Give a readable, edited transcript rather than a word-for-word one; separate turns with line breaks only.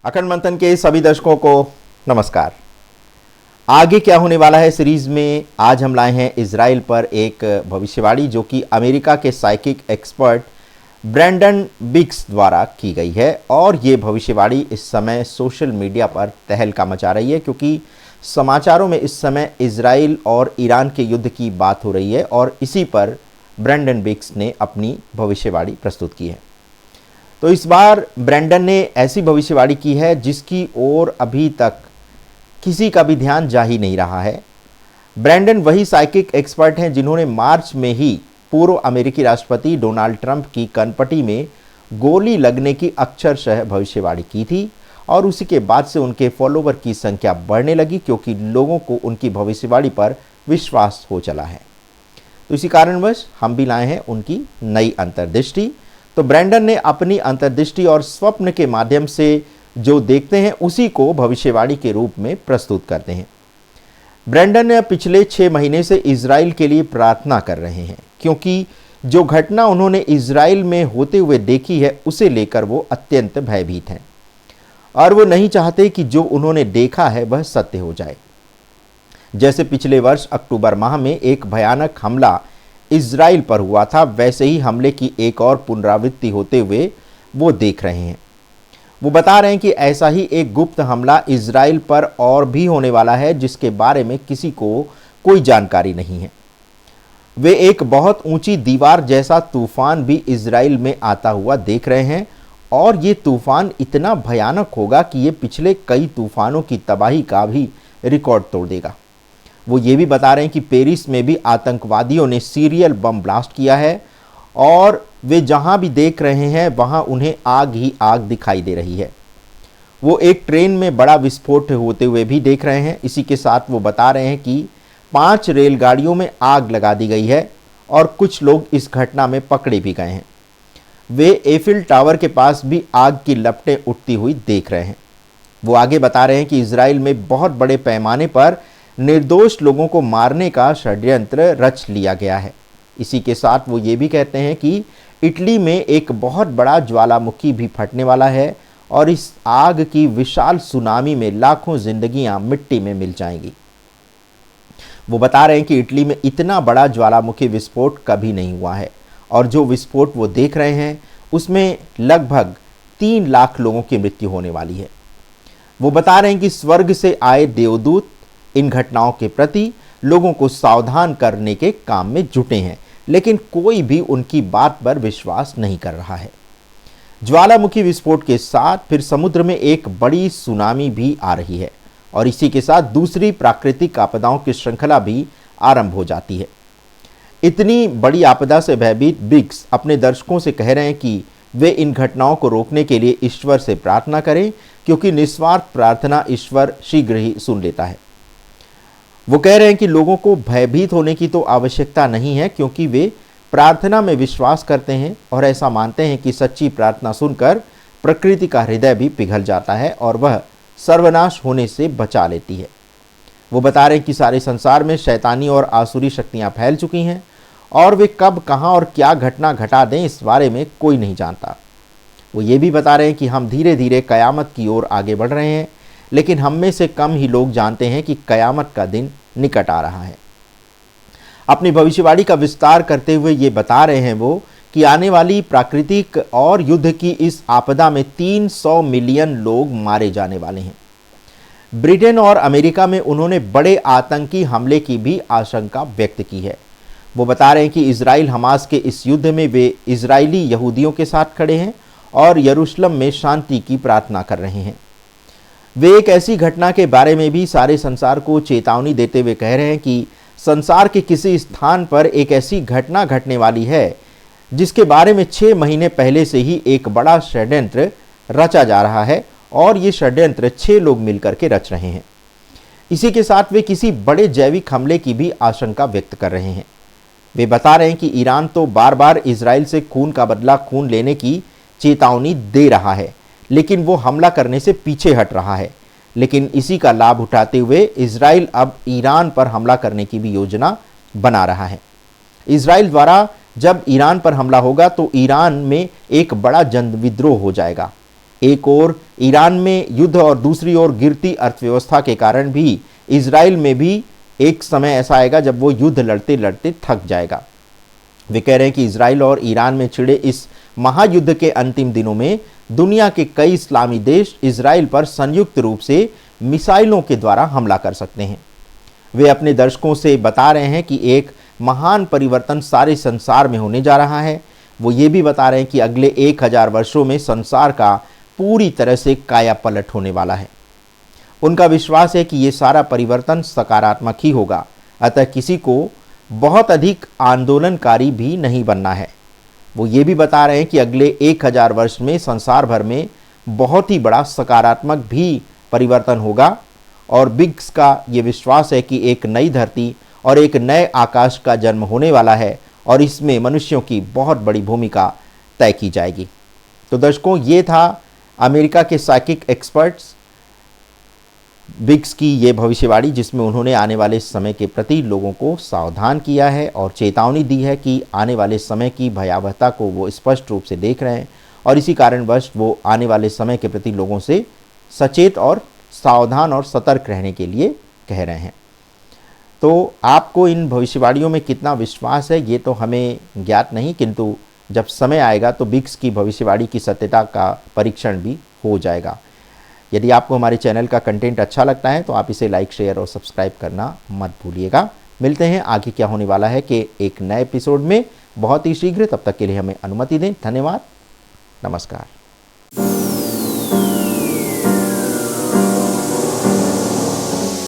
अखंड मंथन के सभी दर्शकों को नमस्कार। आगे क्या होने वाला है सीरीज में आज हम लाए हैं इजराइल पर एक भविष्यवाणी जो कि अमेरिका के साइकिक एक्सपर्ट ब्रैंडन बिग्स द्वारा की गई है। और ये भविष्यवाणी इस समय सोशल मीडिया पर तहलका मचा रही है क्योंकि समाचारों में इस समय इजराइल और ईरान के युद्ध की बात हो रही है और इसी पर ब्रैंडन बिग्स ने अपनी भविष्यवाणी प्रस्तुत की है। तो इस बार ब्रैंडन ने ऐसी भविष्यवाणी की है जिसकी ओर अभी तक किसी का भी ध्यान जा ही नहीं रहा है। ब्रैंडन वही साइकिक एक्सपर्ट हैं जिन्होंने मार्च में ही पूर्व अमेरिकी राष्ट्रपति डोनाल्ड ट्रंप की कनपटी में गोली लगने की अक्षरशः भविष्यवाणी की थी और उसी के बाद से उनके फॉलोवर की संख्या बढ़ने लगी क्योंकि लोगों को उनकी भविष्यवाणी पर विश्वास हो चला है। तो इसी कारणवश हम भी लाए हैं उनकी नई अंतर्दृष्टि। तो ब्रैंडन ने अपनी अंतर्दृष्टि और स्वप्न के माध्यम से जो देखते हैं उसी को भविष्यवाणी के रूप में प्रस्तुत करते हैं। ब्रैंडन ने पिछले 6 महीने से इजराइल के लिए प्रार्थना कर रहे हैं क्योंकि जो घटना उन्होंने इजराइल में होते हुए देखी है उसे लेकर वो अत्यंत भयभीत हैं और वो नहीं चाहते कि जो उन्होंने देखा है वह सत्य हो जाए। जैसे पिछले वर्ष अक्टूबर माह में एक भयानक हमला इजराइल पर हुआ था, वैसे ही हमले की एक और पुनरावृत्ति होते हुए वो देख रहे हैं। वो बता रहे हैं कि ऐसा ही एक गुप्त हमला इजराइल पर और भी होने वाला है जिसके बारे में किसी को कोई जानकारी नहीं है। वे एक बहुत ऊंची दीवार जैसा तूफान भी इजराइल में आता हुआ देख रहे हैं और ये तूफान इतना भयानक होगा कि ये पिछले कई तूफानों की तबाही का भी रिकॉर्ड तोड़ देगा। वो ये भी बता रहे हैं कि पेरिस में भी आतंकवादियों ने सीरियल बम ब्लास्ट किया है और वे जहां भी देख रहे हैं वहां उन्हें आग ही आग दिखाई दे रही है। वो एक ट्रेन में बड़ा विस्फोट होते हुए भी देख रहे हैं। इसी के साथ वो बता रहे हैं कि 5 रेलगाड़ियों में आग लगा दी गई है और कुछ लोग इस घटना में पकड़े भी गए हैं। वे एफिल टावर के पास भी आग की लपटें उठती हुई देख रहे हैं। वो आगे बता रहे हैं कि इजराइल में बहुत बड़े पैमाने पर निर्दोष लोगों को मारने का षड्यंत्र रच लिया गया है। इसी के साथ वो ये भी कहते हैं कि इटली में एक बहुत बड़ा ज्वालामुखी भी फटने वाला है और इस आग की विशाल सुनामी में लाखों जिंदगियां मिट्टी में मिल जाएंगी। वो बता रहे हैं कि इटली में इतना बड़ा ज्वालामुखी विस्फोट कभी नहीं हुआ है और जो विस्फोट वो देख रहे हैं उसमें लगभग 3 लाख लोगों की मृत्यु होने वाली है। वो बता रहे हैं कि स्वर्ग से आए देवदूत इन घटनाओं के प्रति लोगों को सावधान करने के काम में जुटे हैं, लेकिन कोई भी उनकी बात पर विश्वास नहीं कर रहा है। ज्वालामुखी विस्फोट के साथ फिर समुद्र में एक बड़ी सुनामी भी आ रही है और इसी के साथ दूसरी प्राकृतिक आपदाओं की श्रृंखला भी आरंभ हो जाती है। इतनी बड़ी आपदा से भयभीत बिग्स अपने दर्शकों से कह रहे हैं कि वे इन घटनाओं को रोकने के लिए ईश्वर से प्रार्थना करें क्योंकि निस्वार्थ प्रार्थना ईश्वर शीघ्र ही सुन लेता है। वो कह रहे हैं कि लोगों को भयभीत होने की तो आवश्यकता नहीं है क्योंकि वे प्रार्थना में विश्वास करते हैं और ऐसा मानते हैं कि सच्ची प्रार्थना सुनकर प्रकृति का हृदय भी पिघल जाता है और वह सर्वनाश होने से बचा लेती है। वो बता रहे हैं कि सारे संसार में शैतानी और आसुरी शक्तियां फैल चुकी हैं और वे कब कहां और क्या घटना घटा दें इस बारे में कोई नहीं जानता। वो ये भी बता रहे हैं कि हम धीरे धीरे कयामत की ओर आगे बढ़ रहे हैं, लेकिन हम में से कम ही लोग जानते हैं कि कयामत का दिन निकट आ रहा है। अपनी भविष्यवाणी का विस्तार करते हुए ये बता रहे हैं वो कि आने वाली प्राकृतिक और युद्ध की इस आपदा में 300 मिलियन लोग मारे जाने वाले हैं। ब्रिटेन और अमेरिका में उन्होंने बड़े आतंकी हमले की भी आशंका व्यक्त की है। वो बता रहे हैं कि इजराइल हमास के इस युद्ध में वे इजरायली यहूदियों के साथ खड़े हैं और यरूशलेम में शांति की प्रार्थना कर रहे हैं। वे एक ऐसी घटना के बारे में भी सारे संसार को चेतावनी देते हुए कह रहे हैं कि संसार के किसी स्थान पर एक ऐसी घटना घटने वाली है जिसके बारे में 6 महीने पहले से ही एक बड़ा षड्यंत्र रचा जा रहा है और ये षड्यंत्र 6 लोग मिलकर के रच रहे हैं। इसी के साथ वे किसी बड़े जैविक हमले की भी आशंका व्यक्त कर रहे हैं। वे बता रहे हैं कि ईरान तो बार बार इजराइल से खून का बदला खून लेने की चेतावनी दे रहा है, लेकिन वो हमला करने से पीछे हट रहा है। लेकिन इसी का लाभ उठाते हुए इजराइल अब ईरान पर हमला करने की भी योजना बना रहा है। इजराइल द्वारा जब ईरान पर हमला होगा तो ईरान में एक बड़ा जन विद्रोह हो जाएगा। एक ओर ईरान में युद्ध और दूसरी ओर गिरती अर्थव्यवस्था के कारण भी इजराइल में भी एक समय ऐसा आएगा जब वो युद्ध लड़ते लड़ते थक जाएगा। वे कह रहे हैं कि इजराइल और ईरान में छिड़े इस महायुद्ध के अंतिम दिनों में दुनिया के कई इस्लामी देश इजराइल पर संयुक्त रूप से मिसाइलों के द्वारा हमला कर सकते हैं। वे अपने दर्शकों से बता रहे हैं कि एक महान परिवर्तन सारे संसार में होने जा रहा है। वो ये भी बता रहे हैं कि अगले 1000 वर्षों में संसार का पूरी तरह से कायापलट होने वाला है। उनका विश्वास है कि ये सारा परिवर्तन सकारात्मक ही होगा, अतः किसी को बहुत अधिक आंदोलनकारी भी नहीं बनना है। वो ये भी बता रहे हैं कि अगले 1000 वर्ष में संसार भर में बहुत ही बड़ा सकारात्मक भी परिवर्तन होगा और बिग्स का ये विश्वास है कि एक नई धरती और एक नए आकाश का जन्म होने वाला है और इसमें मनुष्यों की बहुत बड़ी भूमिका तय की जाएगी। तो दर्शकों, ये था अमेरिका के साइकिक एक्सपर्ट्स बिग्स की ये भविष्यवाणी, जिसमें उन्होंने आने वाले समय के प्रति लोगों को सावधान किया है और चेतावनी दी है कि आने वाले समय की भयावहता को वो स्पष्ट रूप से देख रहे हैं और इसी कारणवश वो आने वाले समय के प्रति लोगों से सचेत और सावधान और सतर्क रहने के लिए कह रहे हैं। तो आपको इन भविष्यवाणियों में कितना विश्वास है ये तो हमें ज्ञात नहीं, किंतु जब समय आएगा तो बिग्स की भविष्यवाणी की सत्यता का परीक्षण भी हो जाएगा। यदि आपको हमारे चैनल का कंटेंट अच्छा लगता है तो आप इसे लाइक, शेयर और सब्सक्राइब करना मत भूलिएगा। मिलते हैं आगे क्या होने वाला है कि एक नए एपिसोड में बहुत ही शीघ्र। तब तक के लिए हमें अनुमति दें। धन्यवाद। नमस्कार।